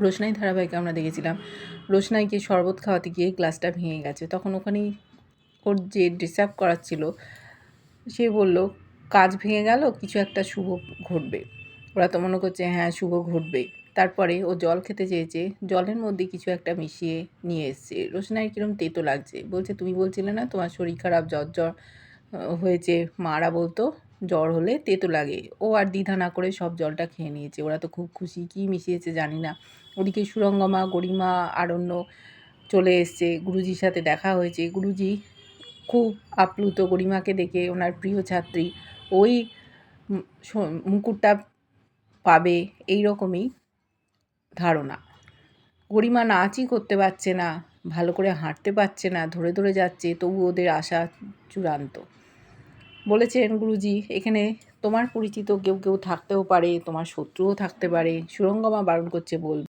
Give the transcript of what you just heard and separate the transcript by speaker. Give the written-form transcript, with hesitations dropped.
Speaker 1: রোশনাই ধারাবাহিকে আমরা দেখেছিলাম রোশনাইকে শরবত খাওয়াতে গিয়ে গ্লাসটা ভেঙে গেছে। তখন ওখানেই ওর যে ডিস্টার্ব করাচ্ছিল সে বলল, কাজ ভেঙে গেল, কিছু একটা শুভ ঘটবে। ওরা তো মনে করছে হ্যাঁ শুভ ঘটবে। তারপরে ও জল খেতে চেয়েছে, জলের মধ্যে কিছু একটা মিশিয়ে নিয়ে এসছে। রোশনাইয়ের কীরকম তেতো লাগছে, বলছে তুমি বলছিলে না তোমার শরীর খারাপ, জ্বর হয়েছে, মারা বলতো জ্বর হলে তেতো লাগে। ও আর দ্বিধা না করে সব জলটা খেয়ে নিয়েছে। ওরা তো খুব খুশি, কী মিশিয়েছে জানি না। ওদিকে সুরঙ্গমা, গরিমা, আরণ্য চলে এসছে, গুরুজির সাথে দেখা হয়েছে। গুরুজি খুব আপ্লুত গরিমাকে দেখে, ওনার প্রিয় ছাত্রী, ওই মুকুটটা পাবে এই রকমই ধারণা। গরিমা নাচই করতে পারছে না, ভালো করে হাঁটতে পারছে না, ধরে ধরে যাচ্ছে, তবু ওদের আশা চূড়ান্ত। বলেছেন গুরুজি, এখানে তোমার পরিচিত কেউ কেউ থাকতেও পারে, তোমার শত্রুও থাকতে পারে। সুরঙ্গমা বারণ করছে, বলবে